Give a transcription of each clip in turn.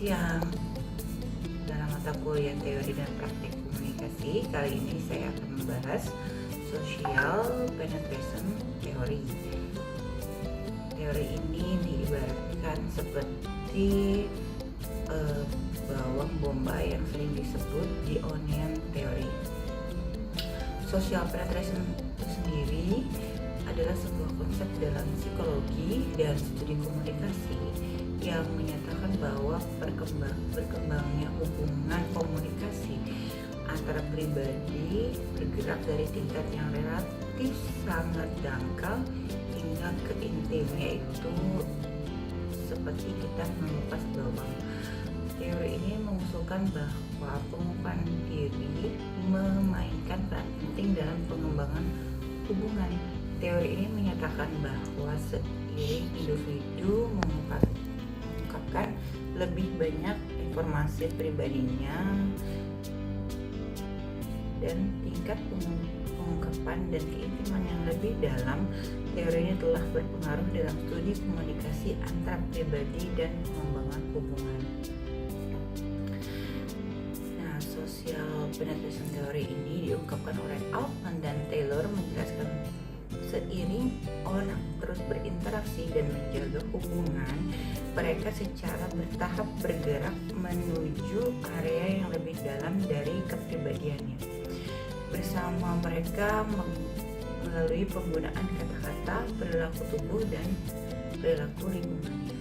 siang. Dalam mata kuliah teori dan praktik komunikasi, kali ini saya akan membahas social penetration theory. Teori ini diibaratkan seperti bawang bombay yang sering disebut the onion theory. Social penetration itu sendiri adalah sebuah konsep dalam psikologi dan studi komunikasi yang menyatakan bahwa berkembangnya hubungan komunikasi antara pribadi bergerak dari tingkat yang relatif sangat dangkal hingga ke intim, yaitu seperti kita mengupas bawang. Teori ini mengusulkan bahwa pengukuhan diri memainkan peran penting dalam pengembangan hubungan. Teori ini menyatakan bahwa seiring individu mengungkapkan lebih banyak informasi pribadinya dan tingkat pengungkapan dan keintiman yang lebih dalam, teori ini telah berpengaruh dalam studi komunikasi antar pribadi dan pengembangan hubungan. Nah, social penetration theory ini diungkapkan oleh Altman dan Taylor menjelaskan seiring orang terus berinteraksi dan menjaga hubungan, mereka secara bertahap bergerak menuju area yang lebih dalam dari kepribadiannya. Bersama mereka melalui penggunaan kata-kata, perilaku tubuh, dan perilaku lingkungannya.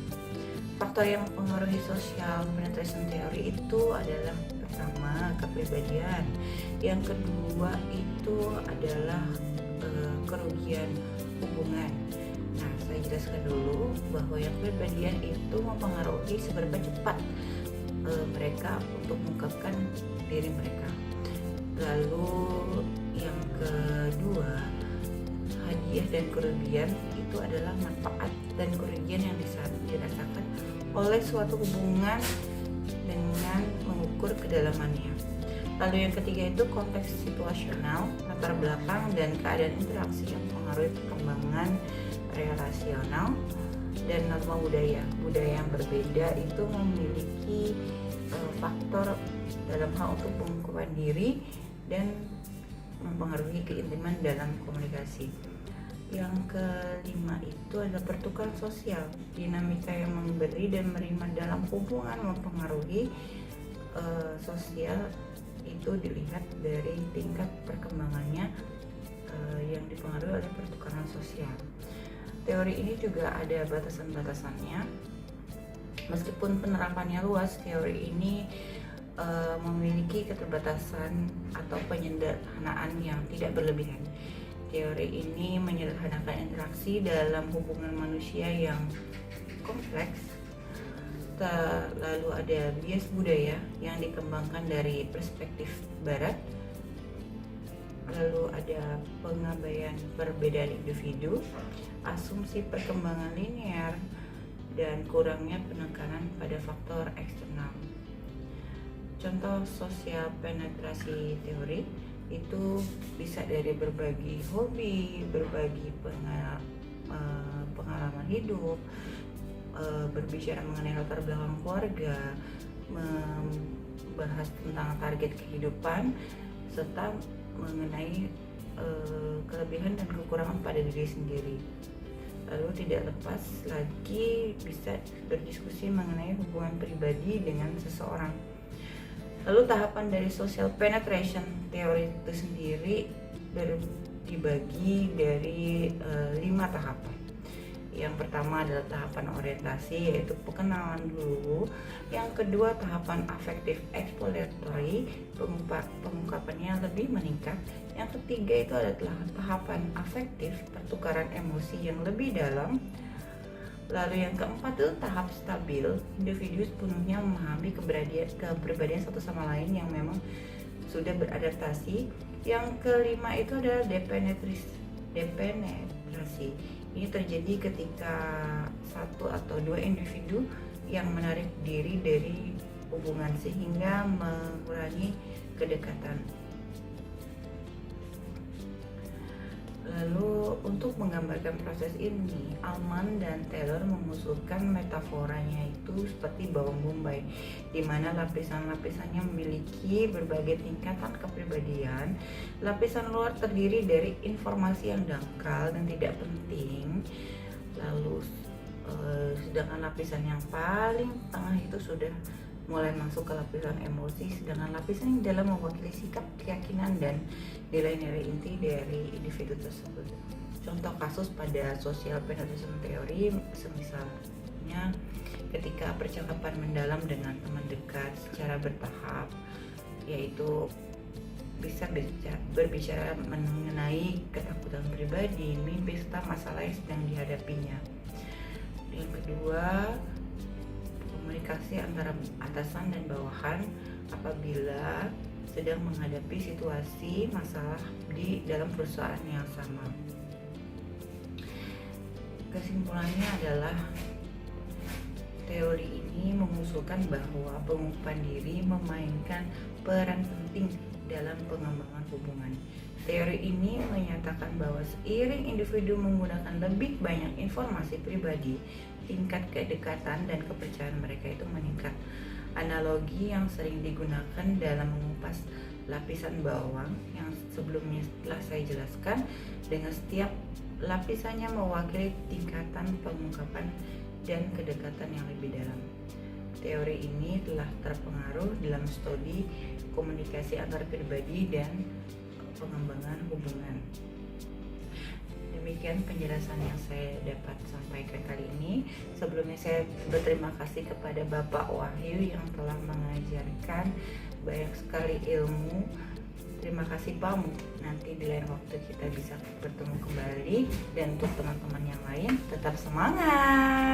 Faktor yang mempengaruhi social penetration theory itu adalah pertama, kepribadian. Yang kedua itu adalah kerugian hubungan. Nah, saya jelaskan dulu bahwa yang kepribadian itu mempengaruhi seberapa cepat mereka untuk mengungkapkan diri mereka. Lalu yang kedua, hadiah dan kerugian itu adalah manfaat dan kerugian yang dirasakan oleh suatu hubungan dengan mengukur kedalamannya. Lalu yang ketiga itu konteks situasional, latar belakang dan keadaan interaksi yang mempengaruhi perkembangan relasional, dan norma budaya. Budaya yang berbeda itu memiliki faktor dalam hal untuk pengungkapan diri dan mempengaruhi keintiman dalam komunikasi. Yang kelima itu adalah pertukaran sosial. Dinamika yang memberi dan menerima dalam hubungan mempengaruhi sosial itu dilihat dari tingkat perkembangannya yang dipengaruhi oleh pertukaran sosial. Teori ini juga ada batasan-batasannya. Meskipun penerapannya luas, teori ini memiliki keterbatasan atau penyederhanaan yang tidak berlebihan. Teori ini menyederhanakan interaksi dalam hubungan manusia yang kompleks. Lalu ada bias budaya yang dikembangkan dari perspektif barat. Lalu ada pengabaian perbedaan individu, asumsi perkembangan linear, dan kurangnya penekanan pada faktor eksternal. Contoh sosial penetrasi teori itu bisa dari berbagi hobi, berbagi pengalaman hidup, berbicara mengenai latar belakang keluarga, membahas tentang target kehidupan, serta mengenai kelebihan dan kekurangan pada diri sendiri. Lalu tidak lepas lagi bisa berdiskusi mengenai hubungan pribadi dengan seseorang. Lalu tahapan dari social penetration teori itu sendiri dibagi dari 5 tahapan. Yang pertama adalah tahapan orientasi, yaitu pengenalan dulu. Yang kedua tahapan afektif exploratory, pengungkapannya lebih meningkat. Yang ketiga itu adalah tahapan afektif, pertukaran emosi yang lebih dalam. Lalu yang keempat itu tahap stabil, individu sepenuhnya memahami keberadaan satu sama lain yang memang sudah beradaptasi. Yang kelima itu adalah depenetrasi. Ini terjadi ketika satu atau dua individu yang menarik diri dari hubungan sehingga mengurangi kedekatan. Lalu untuk menggambarkan proses ini, Alman dan Taylor mengusulkan metaforanya itu seperti bawang bombay, di mana lapisan-lapisannya memiliki berbagai tingkatan kepribadian. Lapisan luar terdiri dari informasi yang dangkal dan tidak penting. Lalu sedangkan lapisan yang paling tengah itu sudah mulai masuk ke lapisan emosi, sedangkan lapisan yang dalam mewakili sikap, keyakinan, dan nilai-nilai inti dari individu tersebut. Contoh kasus pada social penetration theory semisalnya ketika percakapan mendalam dengan teman dekat secara bertahap, yaitu bisa berbicara mengenai ketakutan pribadi, mimpi, serta masalah yang sedang dihadapinya. Yang kedua, komunikasi antara atasan dan bawahan apabila sedang menghadapi situasi masalah di dalam perusahaan yang sama. Kesimpulannya adalah teori ini mengusulkan bahwa pengukuhan diri memainkan peran penting dalam pengembangan hubungan. Teori ini menyatakan bahwa seiring individu menggunakan lebih banyak informasi pribadi, tingkat kedekatan dan kepercayaan mereka itu meningkat. Analogi yang sering digunakan dalam mengupas lapisan bawang yang sebelumnya telah saya jelaskan, dengan setiap lapisannya mewakili tingkatan pengungkapan dan kedekatan yang lebih dalam. Teori ini telah terpengaruh dalam studi komunikasi antar pribadi dan pengembangan hubungan. Demikian penjelasan yang saya dapat sampaikan kali ini. Sebelumnya saya berterima kasih kepada Bapak Wahyu yang telah mengajarkan banyak sekali ilmu. Terima kasih Pak. Nanti di lain waktu kita bisa bertemu kembali. Dan untuk teman-teman yang lain, tetap semangat.